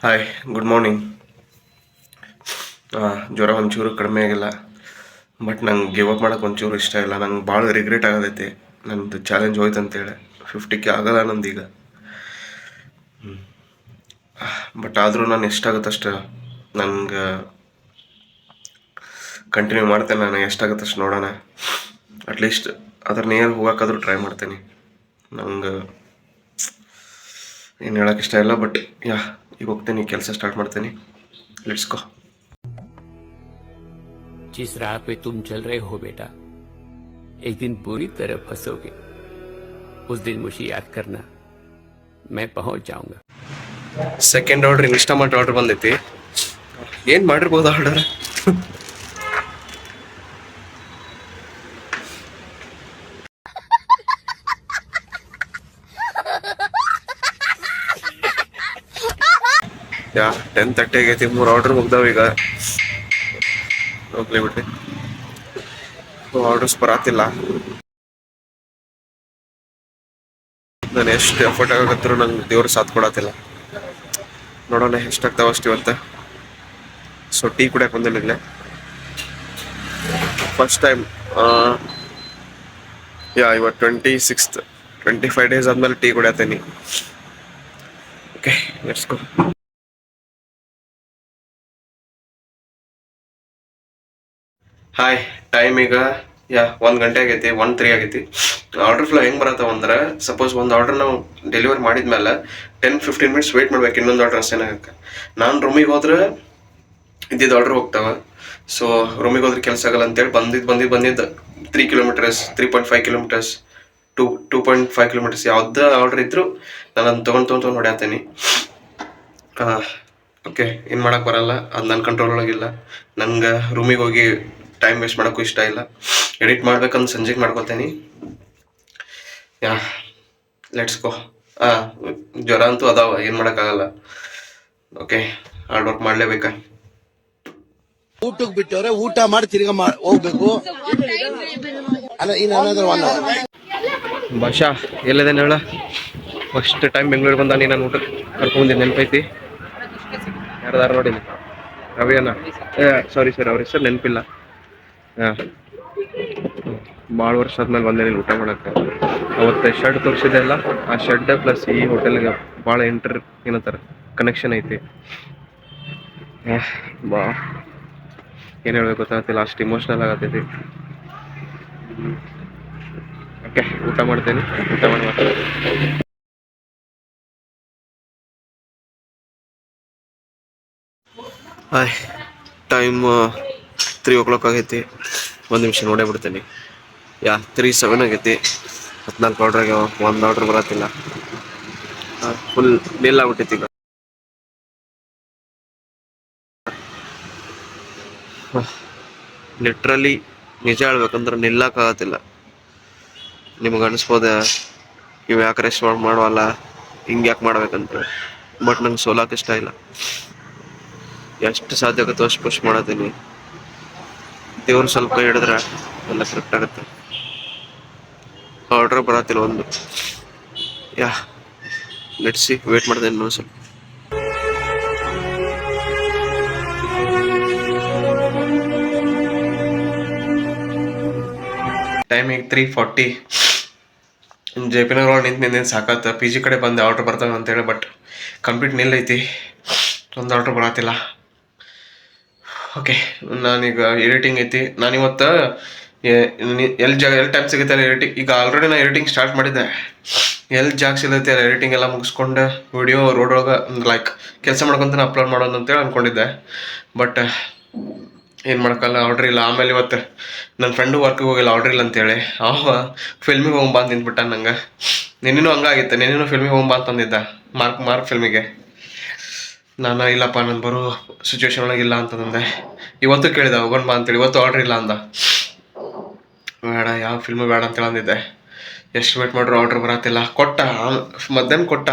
Hi, good morning. ಜ್ವರ ಒಂಚೂರು ಕಡಿಮೆ ಆಗಿಲ್ಲ. ಬಟ್ ನಂಗೆ ಗಿವ್ ಅಪ್ ಮಾಡೋಕೆ ಒಂಚೂರು ಇಷ್ಟ ಇಲ್ಲ. ನಂಗೆ ಭಾಳ ರಿಗ್ರೆಟ್ ಆಗತೈತಿ. ನಂದು ಚಾಲೆಂಜ್ ಹೋಯ್ತು ಅಂತೇಳಿ 50K ಆಗಲ್ಲ ನಂದೀಗ. ಬಟ್ ಆದರೂ ನಾನು ಎಷ್ಟಾಗುತ್ತಷ್ಟು ನಂಗೆ ಕಂಟಿನ್ಯೂ ಮಾಡ್ತೇನೆ. ನಾನು ಎಷ್ಟಾಗುತ್ತಷ್ಟು ನೋಡೋಣ. ಅಟ್ಲೀಸ್ಟ್ ಅದ್ರ ನೇರ ಹೋಗೋಕ್ಕಾದ್ರೂ ಟ್ರೈ ಮಾಡ್ತೇನೆ. ನಂಗೆ ಏನು ಹೇಳೋಕೆ ಇಷ್ಟ ಇಲ್ಲ. ಬಟ್ ಈಗ ಹೋಗ್ತೀನಿ, ಕೆಲಸ ಸ್ಟಾರ್ಟ್ ಮಾಡ್ತೀನಿ. Let's go. जिस राह पे तुम चल रहे हो बेटा, एक दिन पूरी तरह फंसोगे. उस दिन मुझे याद करना, मैं पहुंच जाऊंगा. ಸೆಕೆಂಡ್ ಆರ್ಡರ್ ಇನ್ಸ್ಟಾಮಾರ್ಟ್ ಆರ್ಡರ್ ಬಂದೈತಿ. ಏನು ಮಾಡಿರ್ಬೋದು ಆರ್ಡರ್? ಯಾ 10:30 ಆಗೈತಿ. 3 ಆರ್ಡರ್ ಮುಗ್ದಾವ. ಈಗ ಹೋಗ್ಲಿ ಬಿಟ್ರಿ, ಆರ್ಡರ್ಸ್ ಬರಾತಿಲ್ಲ. ನಾನು ಎಷ್ಟು ಎಫರ್ಟ್ ಆಗಕತ್ತರೂ ನಂಗೆ ದೇವ್ರ ಸಾಥ್ ಕೊಡತ್ತಿಲ್ಲ. ನೋಡೋಣ ಎಷ್ಟಾಗ್ತಾವ ಅಷ್ಟು ಇವತ್ತು. ಸೊ ಟೀ ಕುಡಿಯಕ್ಕೆ ಬಂದಿಲ್ಲ ಇಲ್ಲೇ ಫಸ್ಟ್ ಟೈಮ್. ಇವತ್ತು 26th 25 ಡೇಸ್ ಆದ್ಮೇಲೆ ಟೀ ಕುಡಿಯತ್ತೀನಿ. Okay, let's go. Hi, time ಈಗ 1 ಗಂಟೆ ಆಗೈತಿ. 1:03 ಆಗೈತಿ. ಆರ್ಡರ್ ಫ್ಲೋ ಹೆಂಗೆ ಬರತ್ತವ ಅಂದ್ರೆ, ಸಪೋಸ್ ಒಂದು ಆರ್ಡರ್ ನಾವು ಡೆಲಿವರಿ ಮಾಡಿದ್ಮೇಲೆ 10-15 ಮಿನಿಟ್ಸ್ ವೇಟ್ ಮಾಡ್ಬೇಕು ಇನ್ನೊಂದು ಆರ್ಡರ್ ಅಷ್ಟೇನಾಗಕ್ಕೆ. ನಾನು ರೂಮಿಗೆ ಹೋದ್ರೆ ಇದ್ದಿದ್ದು ಆರ್ಡರ್ ಹೋಗ್ತಾವ. ಸೊ ರೂಮಿಗೆ ಹೋದ್ರೆ ಕೆಲಸ ಆಗಲ್ಲ ಅಂತೇಳಿ ಬಂದಿದ್ದು 3 ಕಿಲೋಮೀಟರ್ಸ್, 3.5 ಕಿಲೋಮೀಟರ್ಸ್, 2.5 ಕಿಲೋಮೀಟರ್ಸ್ ಯಾವುದೇ ಆರ್ಡರ್ ಇದ್ರು ನಾನು ಅದನ್ನ ತೊಗೊಂಡು ಹೊಡ್ಯಾತೀನಿ. ಓಕೆ, ಏನು ಮಾಡೋಕ್ಕೆ ಬರಲ್ಲ. ಅದು ನನ್ನ ಕಂಟ್ರೋಲ್ ಒಳಗಿಲ್ಲ. ನಂಗೆ ರೂಮಿಗೆ ಹೋಗಿ ಟೈಮ್ ವೇಸ್ಟ್ ಮಾಡೋಕ್ಕೂ ಇಷ್ಟ ಇಲ್ಲ. ಎಡಿಟ್ ಮಾಡ್ಬೇಕಂತ ಸಂಜೆಗೆ ಮಾಡ್ಕೊತೀನಿ. Let's go. ಜ್ವರ ಅಂತೂ ಅದಾವ, ಏನು ಮಾಡೋಕ್ಕಾಗಲ್ಲ. ಓಕೆ, ಹಾರ್ಡ್ ವರ್ಕ್ ಮಾಡಲೇಬೇಕಾ. ಊಟಕ್ಕೆ ಬಿಟ್ಟವ್ರೆ, ಊಟ ಮಾಡಿ ತಿರ್ಗಾ ಹೋಗ್ಬೇಕು. ಭಾಷಾ ಎಲ್ಲಿದ್ದೇನೆ ಹೇಳ? ಫಸ್ಟ್ ಟೈಮ್ ಬೆಂಗಳೂರಿಗೆ ಬಂದ ನಾನು ಊಟಕ್ಕೆ ಕರ್ಕೊಂಡ್ಬಂದಿದ್ದು ನೆನಪೈತಿ. ಯಾರ್ದಾರು ನೋಡಿನಿ, ರವಿಯನ್ನ. ಸಾರಿ ಅವ್ರ ಹೆಸರು ನೆನಪಿಲ್ಲ. ಭಾಳ ವರ್ಷ ಆದ್ಮೇಲೆ ಬಂದೇನಿಲ್ಲ ಊಟ ಮಾಡೋಕ್ಕೆ. ಅವತ್ತು ಶೆಡ್ ತೋರಿಸಿದೆ ಅಲ್ಲ, ಆ ಶೆಡ್ ಪ್ಲಸ್ ಈ ಹೋಟೆಲ್ಗೆ ಭಾಳ ಏನಂತಾರೆ ಕನೆಕ್ಷನ್ ಐತಿ. ಬಾ ಏನು ಹೇಳ್ಬೇಕು ಗೊತ್ತಾಗ್ತಿಲ್ಲ, ಅಷ್ಟು ಇಮೋಷ್ನಲ್ ಆಗತ್ತೈತಿ. ಓಕೆ, ಊಟ ಮಾಡ್ತೇನೆ. ಊಟ ಮಾಡಿ ಹಾಯ್, ಟೈಮ್ 3 o'clock ಆಗೈತಿ. 1 ನಿಮಿಷ ನೋಡೇ ಬಿಡ್ತೇನೆ. 3:07 ಆಗೈತಿ. 14 ಆರ್ಡ್ರ್ ಆಗ್ಯಾವ. 1 ಆರ್ಡ್ರ್ ಬರತ್ತಿಲ್ಲ. ಫುಲ್ ನಿಲ್ ಆಗ್ಬಿಟ್ಟೈತಿ ಈಗ. ಲಿಟ್ರಲಿ ನಿಜ ಹೇಳ್ಬೇಕಂದ್ರೆ ನಿಲ್ಲಕ್ಕಾಗತ್ತಿಲ್ಲ. ನಿಮಗೆ ಅನಿಸ್ಬೋದ ಇವು ಯಾಕೆ ರೆಸ್ಟ್ ಮಾಡವಲ್ಲ, ಹಿಂಗೆ ಯಾಕೆ ಮಾಡ್ಬೇಕಂತ. ಬಟ್ ನಂಗೆ ಸೋಲಾಕ ಇಷ್ಟ ಇಲ್ಲ. ಎಷ್ಟು ಸಾಧ್ಯ ಆಗುತ್ತೋ ಅಷ್ಟು ಪುಷ್ ಮಾಡತ್ತೀನಿ. ದೇವ್ರು ಸ್ವಲ್ಪ ಹಿಡಿದ್ರೆ ಎಲ್ಲ ಕರೆಕ್ಟ್ ಆಗುತ್ತೆ. ಆರ್ಡ್ರ್ ಬರತ್ತಿಲ್ಲ ಒಂದು. ಲೆಟ್ಸ್ ಸಿ, ವೇಟ್ ಮಾಡ್ತೇನೆ ಇನ್ನೊಂದು ಸ್ವಲ್ಪ. ಟೈಮಿಗೆ 3:40. JP ನಗರ ಒಳಗೆ ನಿಂತು ಸಾಕತ್ತ. PG ಕಡೆ ಬಂದೆ ಆರ್ಡ್ರ್ ಬರ್ತಾವೆ ಅಂತೇಳಿ. ಬಟ್ ಕಂಪ್ಲೀಟ್ ನಿಲ್ಲೈತಿ, ಒಂದು ಆರ್ಡ್ರ್ ಬರತ್ತಿಲ್ಲ. ಓಕೆ, ನಾನೀಗ ಎಡಿಟಿಂಗ್ ಐತಿ. ನಾನಿವತ್ತು ಎಲ್ಲಿ ಟೈಮ್ ಸಿಗುತ್ತೆ ಅಲ್ಲಿ ಎಡಿಟಿಂಗ್. ಈಗ ಆಲ್ರೆಡಿ ನಾನು ಎಡಿಟಿಂಗ್ ಸ್ಟಾರ್ಟ್ ಮಾಡಿದ್ದೆ. ಎಲ್ಲಿ ಜಾಗ ಸಿಗುತ್ತೆ ಅಲ್ಲಿ ಎಡಿಟಿಂಗ್ ಎಲ್ಲ ಮುಗಿಸ್ಕೊಂಡು ವಿಡಿಯೋ ರೋಡ್ ಒಳಗೆ ಲೈಕ್ ಕೆಲಸ ಮಾಡ್ಕೊತಾನೆ ಅಪ್ಲೋಡ್ ಮಾಡೋದು ಅಂತೇಳಿ ಅಂದ್ಕೊಂಡಿದ್ದೆ. ಬಟ್ ಏನು ಮಾಡೋಕ್ಕಲ್ಲ, ಆರ್ಡ್ರ್ ಇಲ್ಲ. ಆಮೇಲೆ ಇವತ್ತು ನನ್ನ ಫ್ರೆಂಡು ವರ್ಕಿಗೆ ಹೋಗಿಲ್ಲ, ಆರ್ಡ್ರ್ ಇಲ್ಲ ಅಂತೇಳಿ. ಫಿಲ್ಮಿಗೆ ಹೋಗ್ಬಾ ಅಂತ ನಿಂತ್ಬಿಟ್ಟ. ನಂಗೆ ನಿನ್ನೇನು ಹಂಗಾಗಿತ್ತು. ನಿನ್ನೇನು ಫಿಲ್ಮಿಗೆ ಹೋಗ್ಬಾ ಅಂತಂದಿದ್ದ, ಮಾರ್ಕ್ ಫಿಲ್ಮಿಗೆ. ನಾನು ಇಲ್ಲಪ್ಪ, ನಾನು ಬರೋ ಸಿಚುವೇಶನ್ ಒಳಗಿಲ್ಲ ಅಂತಂದೆ. ಇವತ್ತು ಕೇಳಿದೆ ಹೋಗೋಣ ಬಾ ಅಂತೇಳಿ. ಇವತ್ತು ಆರ್ಡ್ರ್ ಇಲ್ಲ ಅಂದ. ಬೇಡ, ಯಾವ ಫಿಲ್ಮು ಬೇಡ ಅಂತೇಳಿ ಅಂದಿದ್ದೆ. ಎಷ್ಟು ವೇಟ್ ಮಾಡ್ರು ಆರ್ಡ್ರ್ ಬರತ್ತಿಲ್ಲ. ಕೊಟ್ಟ ಮಧ್ಯಾಹ್ನ ಕೊಟ್ಟ,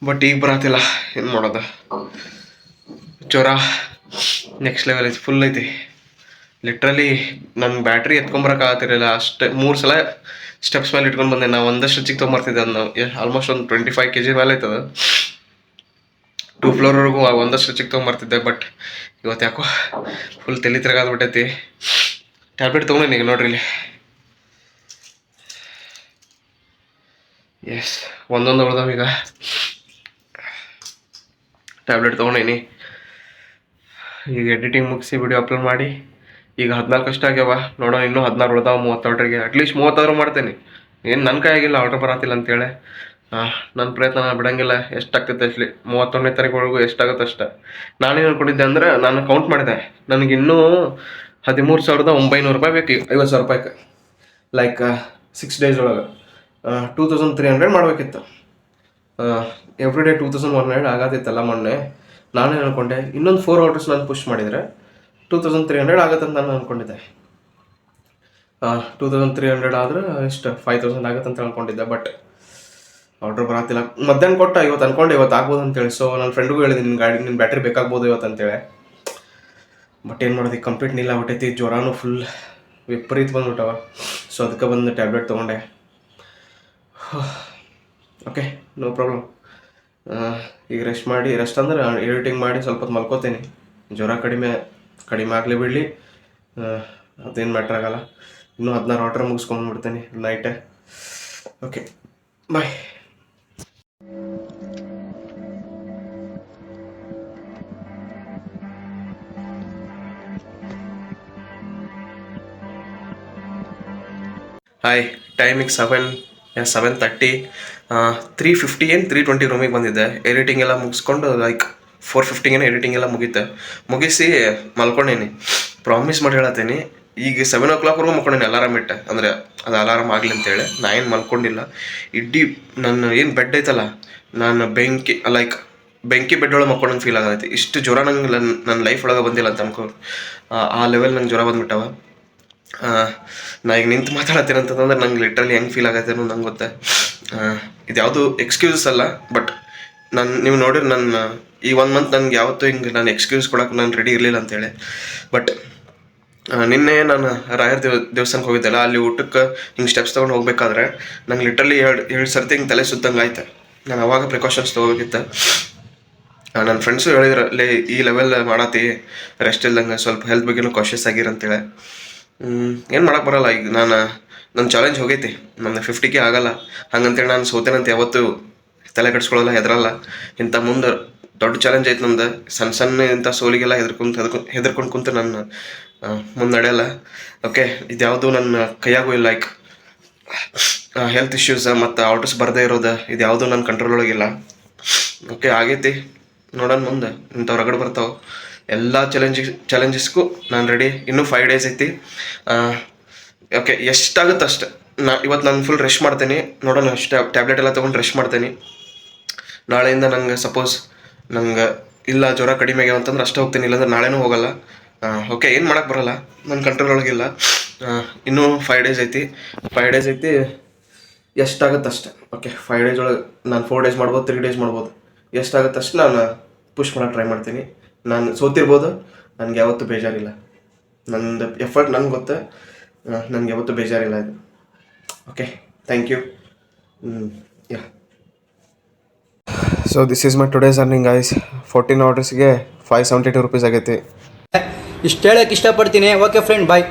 ಬಟ್ ಈಗ ಬರತ್ತಿಲ್ಲ. ಏನು ಮಾಡೋದು? ಜ್ವರ ನೆಕ್ಸ್ಟ್ ಲೆವೆಲ್ ಐತಿ, ಫುಲ್ ಐತಿ. ಲಿಟ್ರಲಿ ನನ್ನ ಬ್ಯಾಟ್ರಿ ಎತ್ಕೊಂಬರಕ್ಕಾಗತ್ತಿರಲಿಲ್ಲ. ಅಷ್ಟೇ 3 ಸಲ ಸ್ಟೆಪ್ಸ್ ಮೇಲೆ ಇಟ್ಕೊಂಡು ಬಂದೆ. ನಾವು ಒಂದಷ್ಟು ಚಿಕ್ಕ ತೊಗೊಂಬರ್ತಿದ್ದೆ. ಅದನ್ನ ಆಲ್ಮೋಸ್ಟ್ ಒಂದು 25 kg ಮೇಲೆ ಐತದ. 2 ಫ್ಲೋರ್ವರೆಗೂ ಒಂದಷ್ಟು ಚಿಕ್ಕ ತೊಗೊಂಬರ್ತಿದ್ದೆ. ಬಟ್ ಇವತ್ತು ಯಾಕೋ ಫುಲ್ ತಲೆ ತಿರುಗಾದ್ಬಿಟ್ಟೈತಿ. ಟ್ಯಾಬ್ಲೆಟ್ ತೊಗೊಂಡೇನಿ ಈಗ ನೋಡ್ರಿ ಇಲ್ಲಿ. ಎಸ್, ಒಂದೊಂದು ಉಳ್ದಾವ ಈಗ. ಟ್ಯಾಬ್ಲೆಟ್ ತೊಗೊಂಡೇನಿ. ಈಗ ಎಡಿಟಿಂಗ್ ಮುಗಿಸಿ ವಿಡಿಯೋ ಅಪ್ಲೋಡ್ ಮಾಡಿ ಈಗ 14 ಅಷ್ಟೇ ಆಗ್ಯಾವ. ನೋಡೋಣ, ಇನ್ನೂ 16 ಉಳ್ದಾವ 30 ಅಟ್ಲೀಸ್ಟ್ 30 ಮಾಡ್ತೇನೆ. ಏನು ನನ್ನ ಕೈ ಆಗಿಲ್ಲ, ಆರ್ಡರ್ ಬರತ್ತಿಲ್ಲ ಅಂತೇಳಿ. ನನ್ನ ಪ್ರಯತ್ನ ನಾನು ಬಿಡಂಗಿಲ್ಲ. ಎಷ್ಟಾಗ್ತೈತೆ ಅಷ್ಟಲಿ 31ನೇ ತಾರೀಕು ಎಷ್ಟಾಗುತ್ತೆ ಅಷ್ಟೆ. ನಾನೇನು ಅನ್ಕೊಂಡಿದ್ದೆ ಅಂದ್ರೆ, ನಾನು ಕೌಂಟ್ ಮಾಡಿದೆ, ನನಗಿನ್ನೂ 13,900 ರೂಪಾಯಿ ಬೇಕು. 50,000 ರೂಪಾಯಿಗೆ ಲೈಕ್ 6 ಡೇಸ್ ಒಳಗೆ 2,300 ಮಾಡಬೇಕಿತ್ತು. ಎವ್ರಿ ಡೇ 2,100 ಆಗತ್ತಿತ್ತಲ್ಲ ಮೊನ್ನೆ. ನಾನೇನು ಅನ್ಕೊಂಡೆ, ಇನ್ನೊಂದು 4 ಆರ್ಡರ್ಸ್ ನಾನು ಪುಷ್ ಮಾಡಿದರೆ 2,300 ಆಗತ್ತೆ ಅಂತ ನಾನು ಅಂದ್ಕೊಂಡಿದ್ದೆ. 2,300 ಆದ್ರೆ ಎಷ್ಟು 5,000 ಆಗತ್ತೆ ಅಂತ ಅಂದ್ಕೊಂಡಿದ್ದೆ. ಬಟ್ ಆರ್ಡ್ರ್ ಬರತ್ತಿಲ್ಲ. ಮಧ್ಯಾಹ್ನ ಕೊಟ್ಟ, ಇವತ್ತು ಅಂದ್ಕೊಂಡೆ ಇವತ್ತು ಆಗ್ಬೋದು ಅಂತೇಳಿ. ಸೊ ನನ್ನ ಫ್ರೆಂಡ್ಗೂ ಹೇಳಿದೆ, ನಿನ್ನ ಬ್ಯಾಟ್ರಿ ಬೇಕಾಗ್ಬೋದು ಇವತ್ತು ಅಂತೇಳಿ. ಬಟ್ ಏನು ಮಾಡೋದು, ಕಂಪ್ಲೀಟ್ ನಿಲ್ಲ ಹೊಟ್ಟೈತಿ. ಜ್ವರನೂ ಫುಲ್ ವಿಪರೀತ ಬಂದ್ಬಿಟ್ಟವ. ಸೊ ಅದಕ್ಕೆ ಬಂದು ಟ್ಯಾಬ್ಲೆಟ್ ತೊಗೊಂಡೆ. Okay, no problem. ಈಗ ರೆಸ್ಟ್ ಅಂದ್ರೆ ಎಡಿಟಿಂಗ್ ಮಾಡಿ ಸ್ವಲ್ಪ ಹೊತ್ತು ಮಲ್ಕೋತೀನಿ. ಜ್ವರ ಕಡಿಮೆ ಆಗಲಿ ಬಿಡಲಿ, ಅದೇನು ಮ್ಯಾಟ್ರ್ ಆಗಲ್ಲ. ಇನ್ನೂ 16 ಆರ್ಡ್ರ್ ಮುಗಿಸ್ಕೊಂಡ್ಬಿಡ್ತೀನಿ ನೈಟೇ. ಓಕೆ, ಬಾಯ್. ಹಾಯ್, ಟೈಮಿಗೆ 7:30. 3:50 ಏನು 3:20 ರೂಮಿಗೆ ಬಂದಿದ್ದೆ. ಎಡಿಟಿಂಗ್ ಎಲ್ಲ ಮುಗಿಸ್ಕೊಂಡು ಲೈಕ್ 4:50 ಎಡಿಟಿಂಗ್ ಎಲ್ಲ ಮುಗಿಸಿ ಮಲ್ಕೊಂಡೇನಿ. ಪ್ರಾಮಿಸ್ ಮಾಡಿ ಹೇಳತ್ತೀನಿ, ಈಗ 7 o'clockವರೆಗೂ ಮಲ್ಕೊಂಡೇನಿ ಅಲಾರಾಮ್ ಇಟ್ಟೆ. ಅಂದರೆ ಅದು ಅಲಾರಾಮ್ ಆಗಲಿ ಅಂತೇಳಿ. ನಾ ಏನು ಮಲ್ಕೊಂಡಿಲ್ಲ. ಇಡೀ ನನ್ನ ಏನು ಬೆಡ್ ಐತಲ್ಲ, ನಾನು ಬೆಂಕಿ ಬೆಡ್ ಒಳಗೆ ಮಲ್ಕೊಂಡಂಗೆ ಫೀಲ್ ಆಗತ್ತೈತಿ. ಇಷ್ಟು ಜ್ವರ ನಂಗೆ ನನ್ನ ಲೈಫ್ ಒಳಗೆ ಬಂದಿಲ್ಲ ಅಂತ ಅನ್ಕೋ. ಆ ಲೆವೆಲ್ ನಂಗೆ ಜ್ವರ ಬಂದ್ಬಿಟ್ಟವ. ನಾ ಈಗ ನಿಂತು ಮಾತಾಡತ್ತೀನಿ ಅಂತಂದ್ರೆ ನಂಗೆ ಲಿಟ್ರಲಿ ಹೆಂಗೆ ಫೀಲ್ ಆಗತ್ತೆ ಅನ್ನೋದು ನಂಗೆ ಗೊತ್ತೆ. ಇದು ಯಾವುದು ಎಕ್ಸ್ಕ್ಯೂಸಸ್ ಅಲ್ಲ. ಬಟ್ ನೀವು ನೋಡಿರಿ, ನನ್ನ ಈ 1 ಮಂತ್ ನನಗೆ ಯಾವತ್ತೂ ಹಿಂಗೆ ನಾನು ಎಕ್ಸ್ಕ್ಯೂಸ್ ಕೊಡೋಕೆ ನಾನು ರೆಡಿ ಇರಲಿಲ್ಲ ಅಂತೇಳಿ. ಬಟ್ ನಿನ್ನೆ ನಾನು ರಾಯರ ದೇವಸ್ಥಾನಕ್ಕೆ ಹೋಗಿದ್ದೆಲ್ಲ, ಅಲ್ಲಿ ಊಟಕ್ಕೆ ಹಿಂಗೆ ಸ್ಟೆಪ್ಸ್ ತೊಗೊಂಡು ಹೋಗ್ಬೇಕಾದ್ರೆ ನಂಗೆ ಲಿಟ್ರಲಿ ಎರಡು ಸರ್ತಿ ಹಿಂಗೆ ತಲೆ ಸುತ್ತಂಗೆ ಆಯ್ತು. ನಾನು ಅವಾಗ ಪ್ರಿಕಾಷನ್ಸ್ ತೊಗೋಬೇಕಿತ್ತು. ನನ್ನ ಫ್ರೆಂಡ್ಸು ಹೇಳಿದ್ರು, ಅಲ್ಲೇ ಈ ಲೆವೆಲ್ ಮಾಡತ್ತಿ, ರೆಸ್ಟ್ ಇಲ್ದಂಗೆ ಸ್ವಲ್ಪ ಹೆಲ್ತ್ ಬಗ್ಗೆನೂ ಕಾಷಿಯಸ್ ಆಗಿರಂತೇಳಿ. ಏನು ಮಾಡೋಕ್ಕೆ ಬರೋಲ್ಲ. ಈಗ ನನ್ನ ಚಾಲೆಂಜ್ ಹೋಗೈತಿ. ನನ್ನ 50K ಆಗಲ್ಲ ಹಂಗಂತೇಳಿ ನಾನು ಸೋತೇನಂತ ಯಾವತ್ತೂ ತಲೆ ಕೆಡ್ಸ್ಕೊಳ್ಳಲ್ಲ, ಹೆದರಲ್ಲ. ಇಂಥ ಮುಂದೆ ದೊಡ್ಡ ಚಾಲೆಂಜ್ ಐತೆ ನಂದು. ಸಣ್ಣ ಇಂಥ ಸೋಲಿಗೆಲ್ಲ ಹೆದರ್ಕೊಂಡು ಕುಂತು ನನ್ನ ಮುಂದೆ ನಡೆಯಲ್ಲ. ಓಕೆ, ಇದ್ಯಾವುದು ನನ್ನ ಕೈಯಾಗೂ ಇಲ್ಲ. ಲೈಕ್ ಹೆಲ್ತ್ ಇಶ್ಯೂಸ್ ಮತ್ತು ಆರ್ಡರ್ಸ್ ಬರದೇ ಇರೋದು, ಇದ್ಯಾವುದು ನನ್ನ ಕಂಟ್ರೋಲ್ ಒಳಗಿಲ್ಲ. ಓಕೆ, ಆಗೈತಿ, ನೋಡೋಣ ಮುಂದೆ ಇಂಥ ಹೊರಗಡೆ ಬರ್ತಾವೆ. ಎಲ್ಲ ಚಾಲೆಂಜಸ್ಗೂ ನಾನು ರೆಡಿ. ಇನ್ನೂ 5 days ಐತಿ. ಓಕೆ, ಎಷ್ಟಾಗುತ್ತೆ ಅಷ್ಟು. ಇವತ್ತು ನಾನು ಫುಲ್ ರೆಸ್ಟ್ ಮಾಡ್ತೀನಿ. ನೋಡೋಣ, ಅಷ್ಟು ಟ್ಯಾಬ್ಲೆಟ್ ಎಲ್ಲ ತೊಗೊಂಡು ರೆಸ್ಟ್ ಮಾಡ್ತೀನಿ. ನಾಳೆಯಿಂದ ನಂಗೆ ಸಪೋಸ್ ನಂಗೆ ಇಲ್ಲ ಜ್ವರ ಕಡಿಮೆ ಆಗ್ಯಾವ ಅಂತಂದ್ರೆ ಅಷ್ಟೇ ಹೋಗ್ತೀನಿ, ಇಲ್ಲಾಂದ್ರೆ ನಾಳೆನೂ ಹೋಗಲ್ಲ. ಓಕೆ, ಏನು ಮಾಡೋಕ್ಕೆ ಬರೋಲ್ಲ, ನನ್ನ ಕಂಟ್ರೋಲ್ ಒಳಗಿಲ್ಲ. ಇನ್ನೂ 5 days ಐತಿ. 5 days ಐತಿ, ಎಷ್ಟಾಗುತ್ತೆ ಅಷ್ಟೆ. ಓಕೆ, 5 days ಒಳಗೆ ನಾನು 4 days ಮಾಡ್ಬೋದು, 3 days ಮಾಡ್ಬೋದು. ಎಷ್ಟಾಗುತ್ತೆ ಅಷ್ಟು ನಾನು ಪುಷ್ ಮಾಡೋಕ್ಕೆ ಟ್ರೈ ಮಾಡ್ತೀನಿ. ನಾನು ಸೋತಿರ್ಬೋದು, ನನಗೆ ಯಾವತ್ತೂ ಬೇಜಾರಿಲ್ಲ. ನಂದು ಎಫರ್ಟ್ ನನಗೆ ಗೊತ್ತು, ನನಗೆ ಯಾವತ್ತೂ ಬೇಜಾರಿಲ್ಲ ಇದು. Okay, thank you. Yeah, so this is my today's earning guys. 14 ಆರ್ಡರ್ಸ್ಗೆ 572 ರೂಪೀಸ್ ಆಗೈತಿ. ಇಷ್ಟು ಹೇಳಕ್ಕೆ ಇಷ್ಟಪಡ್ತೀನಿ. ಓಕೆ ಫ್ರೆಂಡ್, ಬಾಯ್.